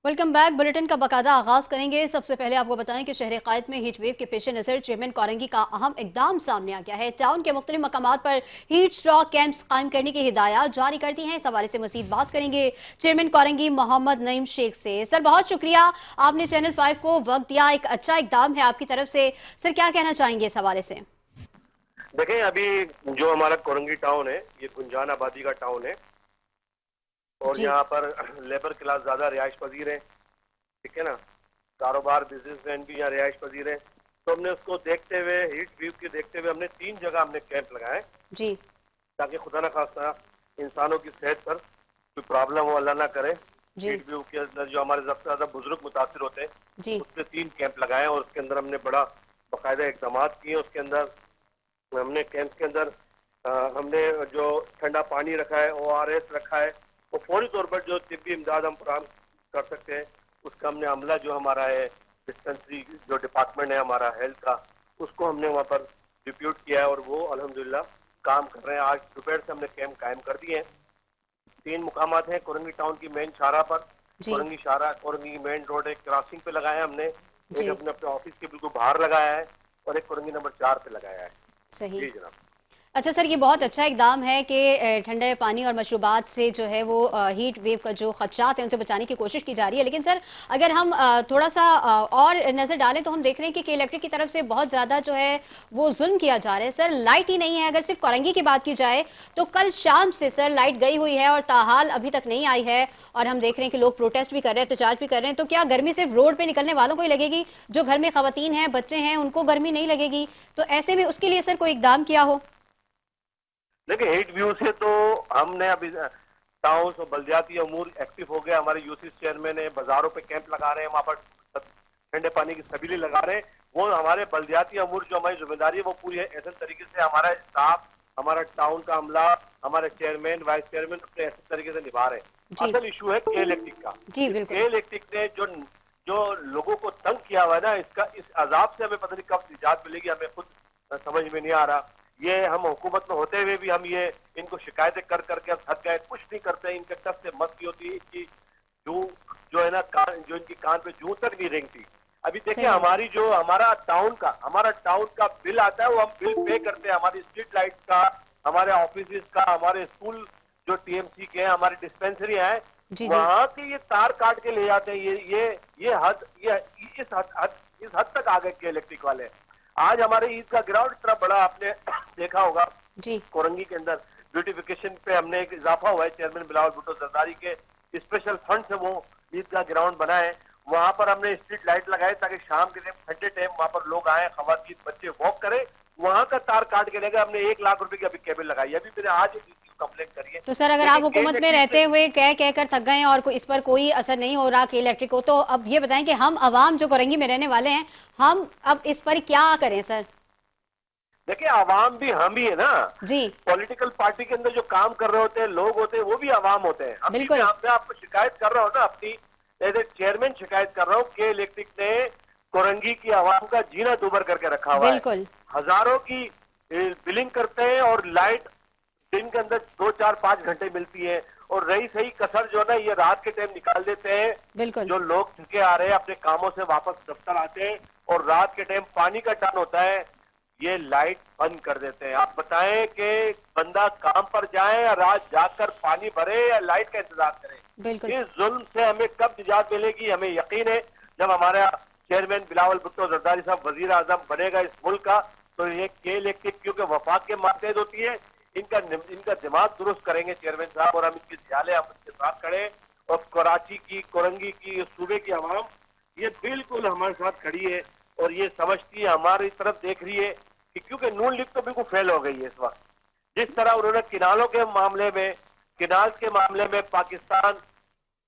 Welcome back. Bulletin का बाकायदा आगाज करेंगे। सबसे पहले आपको बताएं कि शहर कायद में हीट वेव के पेश नजर चेयरमैन कोरंगी का अहम इकदाम सामने आ गया है। टाउन के मुख्तलिफ मकामात पर हीट स्ट्रॉक कैंप्स कायम करने की हिदायत जारी कर दी है। इस हवाले से मजीद बात करेंगे चेयरमैन कोरंगी मोहम्मद नईम शेख से। सर, बहुत शुक्रिया, आपने चैनल 5 को वक्त दिया। एक अच्छा इकदाम है आपकी तरफ से। सर, क्या कहना चाहेंगे इस हवाले से? देखें, अभी जो हमारा कोरंगी टाउन है ये गुंजान आबादी का टाउन है और जी यहाँ पर लेबर क्लास ज्यादा रिहाइश पजीर है। ठीक है ना, कारोबार बिजनेसमैन भी यहाँ रिहाइश पजीर है। तो हमने उसको देखते हुए, हीट व्यू के देखते हुए हमने 3 जगह हमने कैंप लगाए जी ताकि खुदा न खास्ता इंसानों की सेहत पर कोई प्रॉब्लम हो, अल्लाह ना करे। जी हीट व्यू के अंदर जो हमारे सबसे ज्यादा बुजुर्ग मुतासर होते हैं जी उस पर 3 कैंप लगाए और उसके अंदर हमने बड़ा बाकायदा इकदाम किए। उसके अंदर हमने कैंप के अंदर हमने जो ठंडा पानी रखा है, ORS रखा है, वो फौरी तौर पर जो तिब्बी इमदाद हम फराहम कर सकते हैं उसका हमने अमला जो हमारा है डिस्पेंसरी जो डिपार्टमेंट है हमारा हेल्थ का, उसको हमने वहाँ पर डिप्यूट किया है और वो अल्हम्दुलिल्लाह काम कर रहे हैं। आज दोपहर से हमने कैंप कायम कर दिए हैं। 3 मुकामात हैं कोरंगी टाउन की मेन शाहरा पर, जी कोरंगी की मेन रोड एक क्रॉसिंग पे लगाया है हमने, एक जी अपने अपने ऑफिस के बिल्कुल बाहर लगाया है और एक कोरंगी नंबर 4 पे लगाया है। सही। जी जनाब। अच्छा सर, ये बहुत अच्छा इकदाम है कि ठंडे पानी और मशरूबात से जो है वो हीट वेव का जो खदशात हैं उनसे बचाने की कोशिश की जा रही है। लेकिन सर, अगर हम थोड़ा सा और नज़र डालें तो हम देख रहे हैं कि इलेक्ट्रिक की तरफ से बहुत ज़्यादा जो है वो जुल्म किया जा रहा है। सर, लाइट ही नहीं है। अगर सिर्फ कोरंगी की बात की जाए तो कल शाम से सर लाइट गई हुई है और ताहाल अभी तक नहीं आई है। और हम देख रहे हैं कि लोग प्रोटेस्ट भी कर रहे हैं, एहतजाज भी कर रहे हैं। तो क्या गर्मी सिर्फ रोड पर निकलने वालों को ही लगेगी? जो घर में खवातीन हैं, बच्चे हैं, उनको गर्मी नहीं लगेगी? तो ऐसे में उसके लिए सर कोई इकदाम किया हो? देखिए, हीट व्यू से तो हमने अभी टाउन और बल्दियाती अमूर एक्टिव हो गए। हमारे यूसी चेयरमैन है, बाजारों पे कैंप लगा रहे हैं, वहाँ पर ठंडे पानी की सबीली लगा रहे हैं। वो हमारे बल्दियाती अमूर जो हमारी जिम्मेदारी है वो पूरी है ऐसे तरीके से हमारा स्टाफ, हमारा टाउन का अमला, हमारे चेयरमैन वाइस चेयरमैन अपने ऐसे तरीके से निभा रहे हैं। जी असल इशू है के इलेक्ट्रिक का। जी इस बिल्कुल। के इलेक्ट्रिक ने जो जो लोगों को तंग किया हुआ है ना, इसका इस अजाब से हमें पता नहीं कब निजात मिलेगी, हमें खुद समझ में नहीं आ रहा। ये हम हुकूमत में होते हुए भी हम ये इनको शिकायतें कर करके हम थक गए, कुछ नहीं करते। इनके टस से मस्ती होती है, इनकी जू जो है ना कान, जो इनकी कान पे जू तक नहीं रेंगती। अभी देखिए, सही। हमारी जो हमारा टाउन का बिल आता है वो हम बिल पे करते हैं, हमारी स्ट्रीट लाइट का, हमारे ऑफिस का, हमारे स्कूल जो TMC के हैं, हमारी डिस्पेंसरी है, जी जी वहां के ये तार काट के ले जाते हैं। ये इस हद तक आ गए के इलेक्ट्रिक वाले। आज हमारे ईद का ग्राउंड इतना बड़ा आपने देखा होगा जी कोरंगी के अंदर, ब्यूटिफिकेशन पे हमने एक इजाफा हुआ है। चेयरमैन बिलावल भुट्टो जरदारी के स्पेशल फंड से वो ईद का ग्राउंड बना है। वहां पर हमने स्ट्रीट लाइट लगाए ताकि शाम के टाइम, ठंडे टाइम वहां पर लोग आए, खवातीन बच्चे वॉक करें। वहां का तार काट के लेगा। हमने 1 लाख रुपए की अभी केबल लगाई है। अभी मैंने आज एक कंप्लेंट करी है। तो सर, अगर आप लेकिन के हुकूमत में इलेक्ट्रिक रहते हुए कह कह कर थक गए हैं और इस पर कोई असर नहीं हो रहा कि इलेक्ट्रिक को, तो अब ये बताएं कि हम अवाम जो कोरंगी में रहने वाले हैं, हम अब इस पर क्या करें सर? देखिए, आवाम भी हम ही है ना। जी पॉलिटिकल पार्टी के अंदर जो काम कर रहे होते हैं लोग होते हैं वो भी आवाम होते हैं। अभी बिल्कुल मैं आपको शिकायत कर रहा हूँ ना, अपनी एज ए चेयरमैन शिकायत कर रहा हूँ कि इलेक्ट्रिक ने कोरंगी की आवाम का जीना दूभर करके रखा हुआ है। बिल्कुल। हजारों की बिलिंग करते हैं और लाइट दिन के अंदर 2 4 5 घंटे मिलती है। और रही सही कसर जो ना, ये रात के टाइम निकाल देते हैं। बिल्कुल। जो लोग थके आ रहे हैं अपने कामों से वापस दफ्तर आते हैं और रात के टाइम पानी का टर्न होता है, ये लाइट बंद कर देते हैं। आप बताएं कि बंदा काम पर जाए या रात जाकर पानी भरे या लाइट का इंतजार करे। बिल्कुल। इस जुल्म से हमें कब निजात मिलेगी? हमें यकीन है जब हमारा चेयरमैन बिलावल भुट्टो जरदारी साहब वजीर आजम बनेगा इस मुल्क का, तो ये के इलेक्ट्रिक क्योंकि वफाक के मातहत होती है, इनका दिमाग दुरुस्त करेंगे चेयरमैन साहब और हम इनकी ख्याल हम उसके साथ खड़े। और कराची की, कोरंगी की, सूबे की आवाम ये बिल्कुल हमारे साथ खड़ी है और ये समझती है, हमारी तरफ देख रही है कि क्योंकि नून लीग तो बिल्कुल फेल हो गई है इस वक्त। जिस तरह उन्होंने किनाल के मामले में पाकिस्तान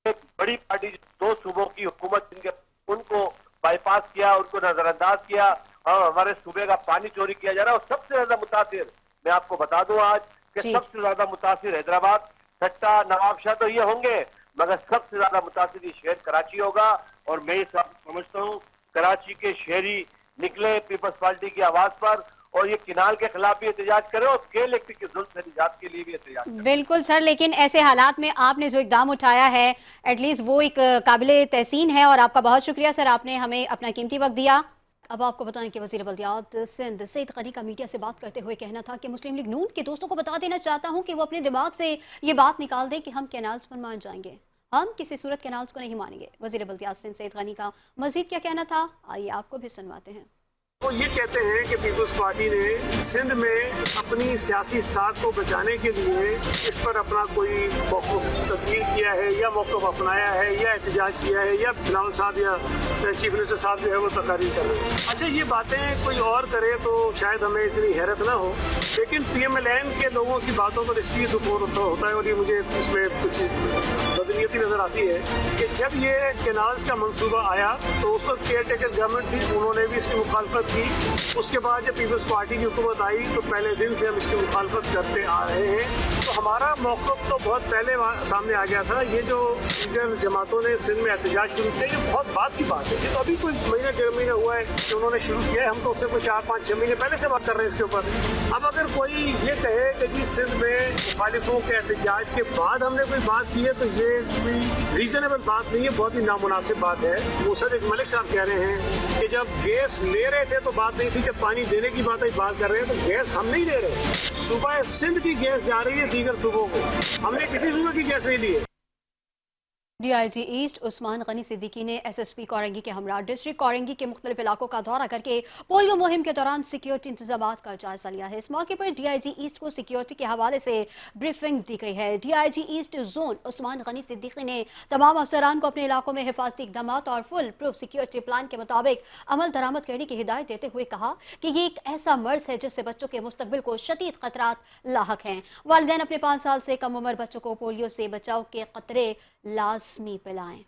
एक बड़ी पार्टी, 2 सूबों की हुकूमत जिनके, उनको बाईपास किया, उनको नजरअंदाज किया और हमारे सूबे का पानी चोरी किया जा रहा है। और सबसे ज्यादा मुतासिर मैं आपको बता दूं आज कि जी सबसे ज्यादा मुतासिर हैदराबाद, ठट्टा, नवाबशाह तो ये होंगे, मगर सबसे ज्यादा मुतासिर ये शहर कराची होगा। और मैं समझता हूँ कराची के शहरी निकले पीपल्स पार्टी की आवाज पर और ये किनाल के खिलाफ भी एहतजाज करें और स्केल इलेक्ट्रिक के जुल्म से निजात के लिए भी एहतजाज करें। बिल्कुल सर, लेकिन ऐसे हालात में आपने जो इकदाम उठाया है एटलीस्ट वो एक काबिले तहसीन है और आपका बहुत शुक्रिया सर, आपने हमें अपना कीमती वक्त दिया। अब आपको बताएं कि वज़ीर बल्दियात सिंध सईद गनी का मीडिया से बात करते हुए कहना था कि मुस्लिम लीग नून के दोस्तों को बता देना चाहता हूं कि वो अपने दिमाग से ये बात निकाल दें कि हम कैनाल्स पर मान जाएंगे, हम किसी सूरत कैनाल्स को नहीं मानेंगे। वज़ीर बल्दियात सिंध सईद गनी का मजीद क्या कहना था, आइए आपको भी सुनवाते हैं। वो ये कहते हैं कि पीपल्स पार्टी ने सिंध में अपनी सियासी साख को बचाने के लिए इस पर अपना कोई मौक़िफ़ तब्दील किया है या मौक़िफ़ अपनाया है या एहतजाज किया है या बिलावल साहब या चीफ मिनिस्टर साहब जो है वो तकारीर कर रहे हैं। अच्छा, ये बातें कोई और करे तो शायद हमें इतनी हैरत ना हो, लेकिन PMLN के लोगों की बातों पर इसलिए दुख होता है और ये मुझे इसमें कुछ बदनीयती नज़र आती है कि जब ये कैनाल्स का मंसूबा आया तो उस वक्त केयर टेकर गवर्नमेंट थी, उन्होंने भी इसकी मुखालफत की। उसके बाद जब पीपल्स पार्टी की हुकूमत आई तो पहले दिन से हम इसकी मुखालफत करते आ रहे हैं। तो हमारा मौक़िफ़ तो बहुत पहले सामने आ गया था। ये जो दीगर जमातों ने सिंध में एहतजाज शुरू किया, ये बहुत बात की बात है। ये तो अभी कोई महीना 1.5 महीना हुआ है कि उन्होंने शुरू किया है, हम तो उससे कोई 4-5-6 महीने पहले से बात कर रहे हैं इसके ऊपर। अब अगर कोई ये कहे कि जी सिंध में मुखालिफों के एहतजाज के बाद हमने कोई बात की है तो ये कोई रीजनेबल बात नहीं है, बहुत ही नामुनासिब बात है। मुसद्दिक मलिक साहब कह रहे हैं कि जब गैस ले रहे थे तो बात नहीं थी, जब पानी देने की बात कर रहे हैं तो गैस हम नहीं दे रहे। सूबा सिंध की गैस जा रही है दीगर सूबों को, हमने किसी सूबे की गैस नहीं दी है। DIG ईस्ट उस्मान गनी सिद्दीकी ने SSP कोरंगी के हमरा डिस्ट्रिक्ट कोरंगी के मुख्तलिफ इलाकों का दौरा करके पोलियो मुहिम के दौरान सिक्योरिटी इंतजाम का जायजा लिया है। इस मौके पर DIG ईस्ट को सिक्योरिटी के हवाले से ब्रीफिंग दी गई है। DIG east zone Usman Ghani Siddiqui ने तमाम अफसरान को अपने इलाकों में हिफाजती इकदाम और फुल प्रूफ सिक्योरिटी प्लान के मुताबिक अमल दरामद करने की हिदायत देते हुए कहा कि ये एक ऐसा मर्ज है जिससे बच्चों के मुस्तकबिल को शदीद खतरात लाहक हैं। वालिदैन अपने 5 साल से कम उम्र बच्चों को पोलियो से बचाव के खतरे लाजमी पिलाएं।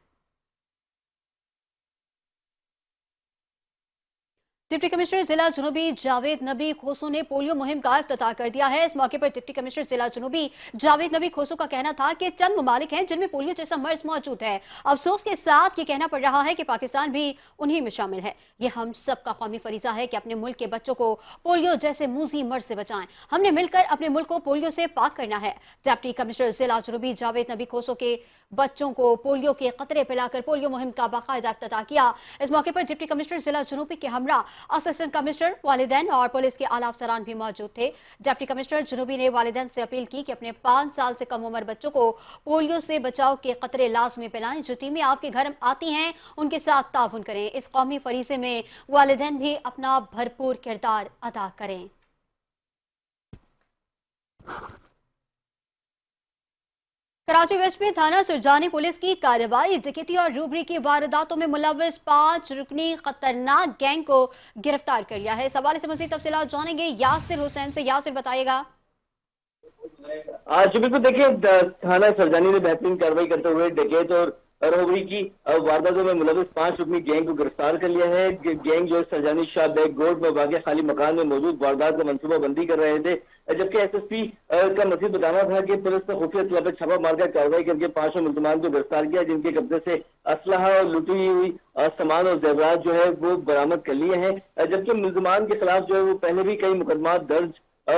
डिप्टी कमिश्नर जिला जुनूबी जावेद नबी खोसो ने पोलियो मुहिम का इफ्तिताह कर दिया है। इस मौके पर डिप्टी कमिश्नर जिला जुनूबी जावेद नबी खोसो का कहना था कि चंद ममालिक हैं जिनमें पोलियो जैसा मर्ज मौजूद है। अफसोस के साथ ये कहना पड़ रहा है कि पाकिस्तान भी उन्हीं में शामिल है। ये हम सब का कौमी फरीजा है कि अपने मुल्क के बच्चों को पोलियो जैसे मूजी मर्ज से बचाएं। हमने मिलकर अपने मुल्क को पोलियो से पाक करना है। डिप्टी कमिश्नर जिला जुनूबी जावेद नबी खोसो के बच्चों को पोलियो के कतरे पिलाकर पोलियो मुहिम का बाकायदा इफ्तिताह किया। इस मौके पर डिप्टी कमिश्नर जिला जुनूबी के हमरा असिस्टेंट कमिश्नर, वालिदैन और पुलिस के आला अफसरान भी मौजूद थे। डिप्टी कमिश्नर जुनूबी ने वालिदैन से अपील की कि अपने 5 साल से कम उम्र बच्चों को पोलियो से बचाव के कतरे लाजमी पिलाएं। जो टीमें आपके घर आती हैं उनके साथ ताउन करें। इस कौमी फरीजे में वालिदैन भी अपना भरपूर किरदार अदा करें। कराची वेस्ट में थाना सुरजानी पुलिस की कार्रवाई डकैती और रूबरी की वारदातों में मुलव्विस 5 रुकनी खतरनाक गैंग को गिरफ्तार कर लिया है। इस हवाले से मज़ीद तफसीलात जानेंगे यासिर हुसैन से। यासिर बताइएगा। आज बिल्कुल देखिए, थाना सरजानी ने बेहतरीन कार्रवाई करते हुए डकैत और रोबरी की वारदातों में मुलव्विस 5 रुकनी गैंग को गिरफ्तार कर लिया है। गैंग जो सरजानी शाह बैग गोड में वाक़ खाली मकान में मौजूद वारदात का मनसूबा बंदी कर रहे थे, जबकि SSP का मजीद बताना था कि पुलिस ने खुफिया तौर पर छापा मारकर कार्रवाई करके 5 मुलजमान को गिरफ्तार किया, जिनके कब्जे से असलहा और लुटी हुई सामान और जेवरात जो है वो बरामद कर लिए हैं। जबकि मुलजमान के खिलाफ जो है वो पहले भी कई मुकदमा दर्ज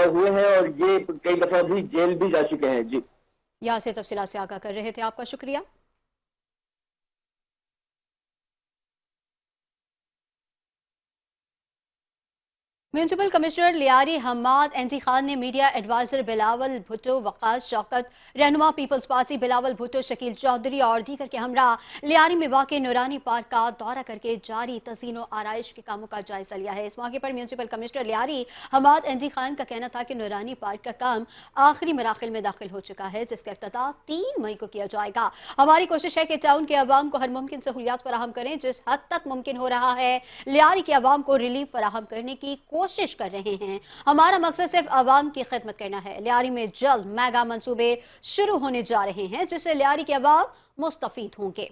हुए हैं और ये कई दफा भी जेल भी जा चुके हैं। जी, यहाँ से तफसीलात से आगाह कर रहे थे, आपका शुक्रिया। Municipal commissioner Lyari Hammad N G Khan ने मीडिया एडवाइजर बिलावल भुट्टो, वकास शौकत, रहनुमा पीपल्स पार्टी बिलावल भुट्टो, शकील चौधरी और दीगर के हमरा लियारी में वाक़ नूरानी पार्क का दौरा करके जारी तज़ीन व आराइश के कामों का जायजा लिया है। इस मौके पर municipal commissioner Lyari Hammad N G Khan का कहना था कि नूरानी पार्क का काम आखिरी मराहिल में दाखिल हो चुका है, जिसका इफ्तिताह 3 मई को किया जाएगा। हमारी कोशिश है कि टाउन के अवाम को हर मुमकिन सहूलियात फराहम करें, जिस हद तक मुमकिन हो रहा है लियारी के अवाम को रिलीफ फराहम करने की कोशिश कर रहे हैं। हमारा मकसद सिर्फ अवाम की खिदमत करना है। लियारी में जल्द मेगा मंसूबे शुरू होने जा रहे हैं, जिससे लियारी के अवाम मुस्तफीद होंगे।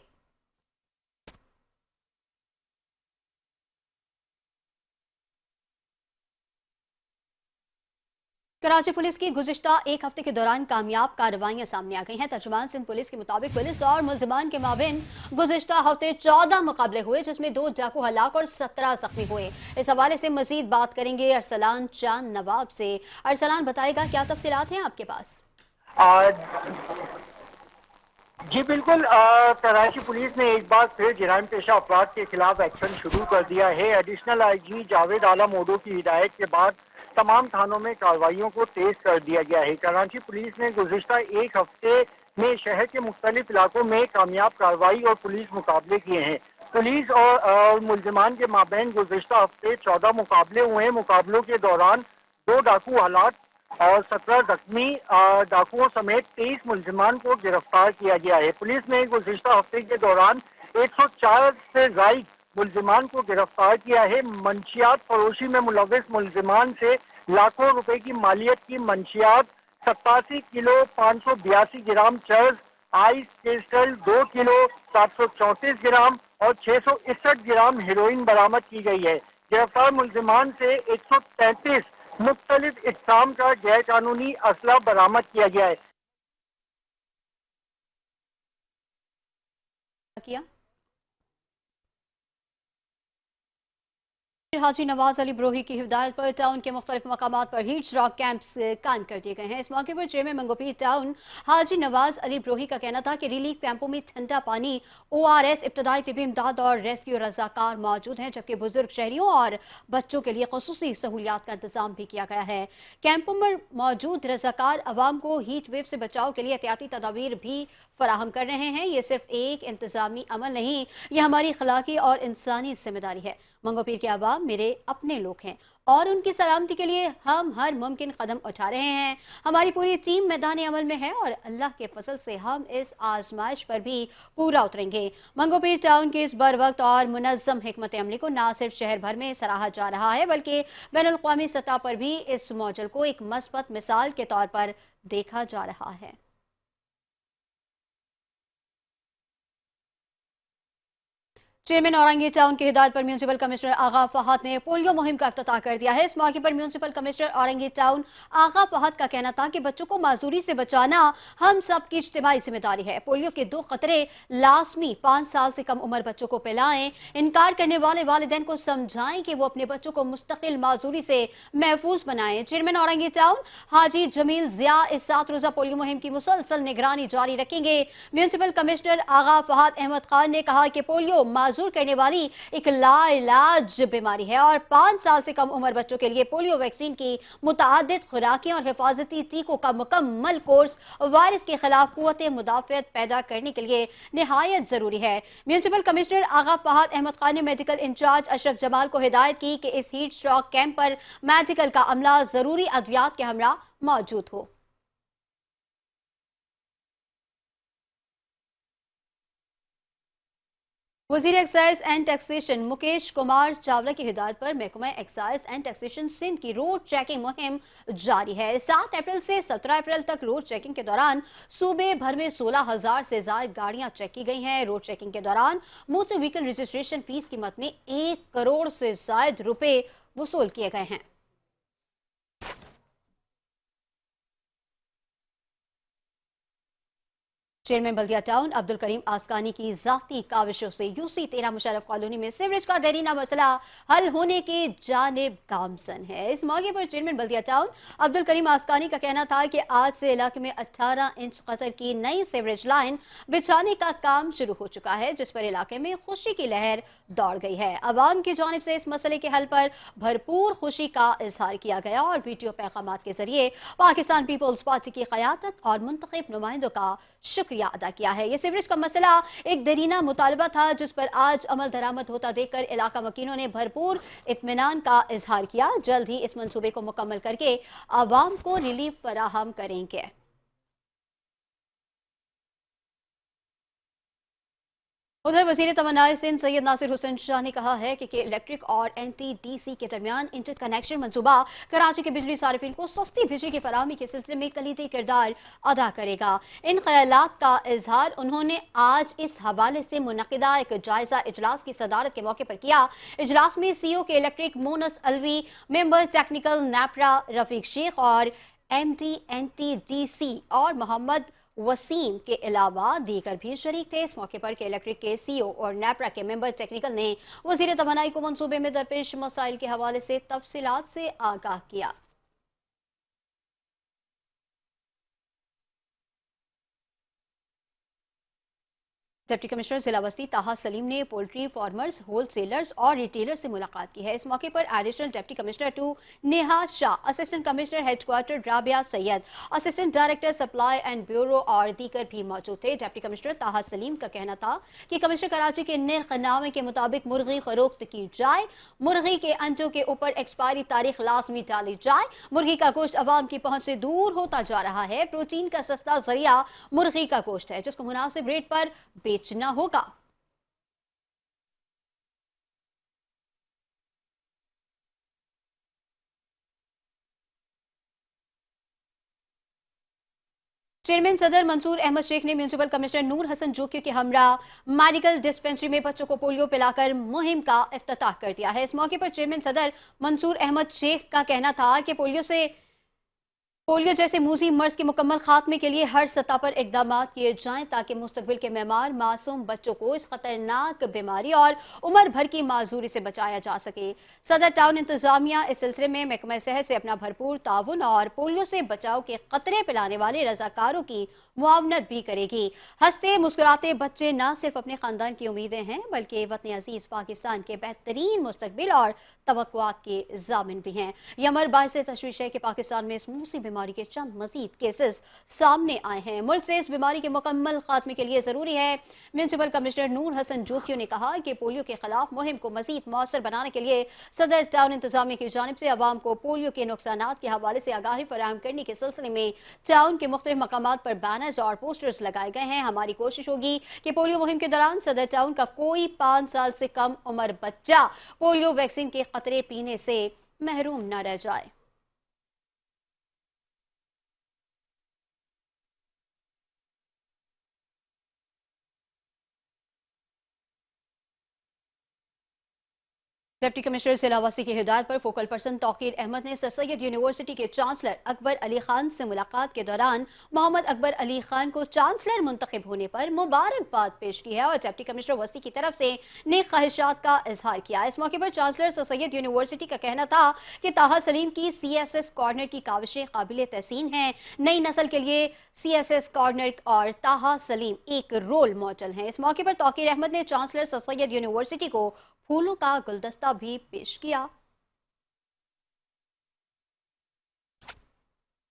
कराची पुलिस की गुज़िश्ता एक हफ्ते के दौरान कामयाब कार्रवाइयां सामने आ गई हैं। तर्जुमान सिंध पुलिस के मुताबिक पुलिस और मुलजिमान के माबिन गुज़िश्ता हफ्ते 14 मुकाबले हुए, जिसमें 2 डाकू हलाक और 17 जख्मी हुए। इस हवाले से मजीद बात करेंगे अरसलान चांद नवाब से। अरसलान, बताएगा क्या तफसीलात हैं आपके पास? जी बिल्कुल, कराची पुलिस ने एक बार फिर जराइम पेशा अफराद के खिलाफ एक्शन शुरू कर दिया है। एडिशनल आईजी जावेद आलम ओडो की हिदायत के बाद तमाम थानों में कार्रवाइयों को तेज कर दिया गया है। कराची पुलिस ने गुज़िश्ता एक हफ्ते में शहर के मुख्तलिफ इलाकों में कामयाब कार्रवाई और पुलिस मुकाबले किए हैं। पुलिस और मुलजिमान के माबैन गुज़िश्ता हफ्ते 14 मुकाबले हुए हैं। मुकाबलों के दौरान 2 डाकू हलाक और 17 जख्मी डाकुओं समेत 23 मुलजिमान को गिरफ्तार किया गया है। पुलिस ने गुज़िश्ता हफ्ते के दौरान 104 से ज़ायद मुलजिमान को गिरफ्तार किया है। मंशियात फरोशी में मुलविस मुलजिमान से लाखों रुपए की मालियत की मंशियात 87 किलो 582 ग्राम चर्स, आइस क्रिस्टल 2 किलो 734 ग्राम और 661 ग्राम हेरोइन बरामद की गई है। गिरफ्तार मुलजिमान से 133 मुख्तलिफ इक़साम का गैर कानूनी असला बरामद किया गया है। हाजी नवाज अली ब्रोही की हिदायत पर टाउन के मुख्तलिफ मकामात पर हीट स्ट्रोक कैंप्स कायम कर दिए गए हैं। इस मौके पर चेयरमैन मंगोपीर टाउन हाजी नवाज अली ब्रोही का कहना था कि रिलीफ कैंपों में ठंडा पानी, ORS, इब्तदाई तिबी इमदाद और रेस्क्यू रजाकार मौजूद हैं, जबकि बुजुर्ग शहरियों और बच्चों के लिए खसूसी सहूलियात का इंतजाम भी किया गया है। कैंपों में मौजूद रजाकार अवाम को हीट वेव से बचाव के लिए एहतियाती तदाबीर भी फराहम कर रहे हैं। ये सिर्फ एक इंतजामी अमल नहीं, ये हमारी अखलाकी और इंसानी जिम्मेदारी है। मंगोपीर के अवाम मेरे अपने लोग हैं और उनकी सलामती के लिए हम हर मुमकिन कदम उठा रहे हैं। हमारी पूरी टीम मैदान अमल में है और अल्लाह के फजल से हम इस आजमाइश पर भी पूरा उतरेंगे। मंगोपीर टाउन के इस बर वक्त और मुनज़्ज़म हिकमत अमली को न सिर्फ शहर भर में सराहा जा रहा है, बल्कि बैनुल अक़वामी सतह पर भी इस मॉडल को एक मस्बत मिसाल के तौर पर देखा जा रहा है। चेयरमैन औरंगी टाउन की हिदायत पर म्यूनसिपल कमिश्नर आगा फहद ने पोलियो मुहिम का इफ्तिताह कर दिया है। इस मौके पर म्यूनसिपल कमिश्नर औरंगी टाउन आगा फहद का कहना था कि बच्चों को माजूरी से बचाना हम सब की इज्तिमाई जिम्मेदारी है। पोलियो के 2 खतरे लाजमी 5 साल से कम उम्र बच्चों को पिलाएं। इनकार करने वाले वालिदैन को समझाएं कि वो अपने बच्चों को मुस्तकिल माजूरी से महफूज बनाएं। चेयरमैन औरंगी टाउन हाजी जमील जिया इस 7 रोजा पोलियो मुहिम की मुसलसल निगरानी जारी रखेंगे। म्यूनसिपल कमिश्नर आगा फहद अहमद खान ने कहा कि पोलियो माजूर करने वाली एक लाइलाज बीमारी है और 5 साल से कम उम्र बच्चों के लिए पोलियो वैक्सीन की मुतादिद खुराकें और हिफाजती टीकों का मुकम्मल कोर्स वायरस के खिलाफ कुव्वत मुदाफ़ियत पैदा करने के लिए निहायत जरूरी है। म्यूनसिपल कमिश्नर आगा फहद अहमद खान ने मेडिकल इंचार्ज अशरफ जमाल को हिदायत की कि इस हीट स्ट्रोक कैंप पर मेडिकल का अमला जरूरी अद्वियात के हमरा मौजूद हो। वज़ीर excise and taxation Mukesh Kumar Chawla की हिदायत पर महकमा एक्साइज एंड टैक्सेशन सिंध की रोड चेकिंग मुहिम जारी है। 7 अप्रैल से 17 अप्रैल तक रोड चेकिंग के दौरान सूबे भर में 16,000 से ज्यादा गाड़ियां चेक की गई हैं। रोड चेकिंग के दौरान मोटर व्हीकल रजिस्ट्रेशन फीस कीमत में 1 करोड़ से ज्यादा रुपए वसूल किए गए हैं। चेयरमैन बल्दिया टाउन अब्दुल करीम आसकानी की जाती काविशों से UC 13 मुशर्रफ कॉलोनी में सीवरेज का देरीना मसला हल होने की जानिब गामजन है। इस मौके पर चेयरमैन बल्दिया टाउन अब्दुल करीम आसकानी का कहना था कि आज से इलाके में 18 इंच कतर की नई सीवरेज लाइन बिछाने का काम शुरू हो चुका है, जिस पर इलाके में खुशी की लहर दौड़ गई है। अवाम की जानिब से इस मसले के हल पर भरपूर खुशी का इजहार किया गया और वीडियो पैगाम के जरिए पाकिस्तान पीपल्स पार्टी की क़यादत और मुंतखब नुमाइंदों का शुक्रिया अदा किया है। ये सीवरेज का मसला एक दरीना मुतालबा था, जिस पर आज अमल दरामद होता देखकर इलाका मकीनों ने भरपूर इत्मीनान का इजहार किया। जल्द ही इस मंसूबे को मुकम्मल करके आवाम को रिलीफ फराहम करेंगे। उधर वज़ीर तमन्नाए सिंध सैयद नासिर हुसैन शाह ने कहा है कि इलेक्ट्रिक और NTDC के दरमियान इंटरकनेक्शन मंसूबा कराची के बिजली सारिफिन को सस्ती बिजली की फराहमी के सिलसिले में कलीदी किरदार अदा करेगा। इन ख्यालात का इजहार उन्होंने आज इस हवाले से मुनक़िदा एक जायजा इजलास की सदारत के मौके पर किया। इजलास में CO के electric Moonis Alvi, member technical NEPRA Rafiq Sheikh और MD, NTDC और मोहम्मद वसीम के अलावा दीगर भी शरीक थे। इस मौके पर के इलेक्ट्रिक के CEO और नेपरा के मेंबर टेक्निकल ने वजीर तवानाई को मंसूबे में दरपेश मसाइल के हवाले से तफसीलात से आगाह किया। डिप्टी कमिश्नर जिला बस्ती ताहा सलीम ने पोल्ट्री फार्मर्स, होलसेलर्स और रिटेलर से मुलाकात की है। इस मौके पर additional deputy commissioner two Neha Shah, assistant commissioner headquarter Rabia Syed, assistant director supply and bureau और दीगर भी मौजूद थे। डिप्टी कमिश्नर ताहा सलीम का कहना था कि कमिश्नर कराची के निर्खनामे के मुताबिक मुर्गी फरोख्त की जाए, मुर्गी के अंडों के ऊपर एक्सपायरी तारीख लाजमी डाली जाए। मुर्गी का गोश्त अवाम की पहुंच से दूर होता जा रहा है। प्रोटीन का सस्ता जरिया मुर्गी का गोश्त है, जिसको मुनासिब रेट पर बेचना होगा। चेयरमैन सदर मंसूर अहमद शेख ने म्यूनिसिपल कमिश्नर नूर हसन जोकियों के हमरा मेडिकल डिस्पेंसरी में बच्चों को पोलियो पिलाकर मुहिम का इफ्तिताह कर दिया है। इस मौके पर चेयरमैन सदर मंसूर अहमद शेख का कहना था कि पोलियो जैसे मूजी मर्ज के मुकम्मल खात्मे के लिए हर सतह पर इकदाम किए जाएं ताकि मुस्तकबिल के मेहमान मासूम बच्चों को इस खतरनाक बीमारी और उम्र भर की माजूरी से बचाया जा सके। सदर टाउन इंतजामिया इस सिलसिले में महकमा सेहत से अपना भरपूर ताउन और पोलियो से बचाव के खतरे पिलाने वाले रजाकारों की मुआवनत भी करेगी। हंसते मुस्कुराते बच्चे न सिर्फ अपने खानदान की उम्मीदें हैं बल्कि वतन अजीज पाकिस्तान के बेहतरीन मुस्तकबिल और तवक्कुआत के जामिन भी हैं। यह अमर बाइस तशवीश है कि पाकिस्तान में इस मूसी बीमारी के चंद मजीद केसेस सामने आए हैं। मुल्क से इस बीमारी के मुकम्मल खात्मे के लिए जरूरी है। म्यूनिसिपल कमिश्नर नूर हसन जोकियों ने कहा कि पोलियो के खिलाफ मुहिम को मजीद मौसर बनाने के लिए सदर टाउन इंतजामिया की जानिब से अवाम को पोलियो के नुकसानात के हवाले से आगाही फराहम करने के सिलसिले में टाउन के मुख्तलिफ मकामात पर बैनर्स और पोस्टर्स लगाए गए हैं। हमारी कोशिश होगी कि पोलियो मुहिम के दौरान सदर टाउन का कोई 5 साल से कम उम्र बच्चा पोलियो वैक्सीन के खतरे पीने से महरूम न रह जाए। डिप्टी कमिश्नर जिला बस्ती की हिदायत पर फोकल पर्सन तौकीर अहमद ने सर सैयद यूनिवर्सिटी के चांसलर अकबर अली खान से मुलाकात के दौरान मोहम्मद अकबर अली खान को चांसलर मुंतखब होने पर मुबारकबाद पेश की है और डिप्टी कमिश्नर बस्ती की तरफ से नेक ख्वाहिशात का इजहार किया। इस मौके पर चांसलर सर सैयद यूनिवर्सिटी का कहना था कि ताहा सलीम की CSS कॉर्नर की काविशें काबिल तहसीन हैं। नई नस्ल के लिए CSS कॉर्नर और ताहा सलीम एक रोल मॉडल हैं। इस मौके पर तौकीर अहमद ने चांसलर सर सैयद यूनिवर्सिटी को फूलों का गुलदस्ता भी पेश किया।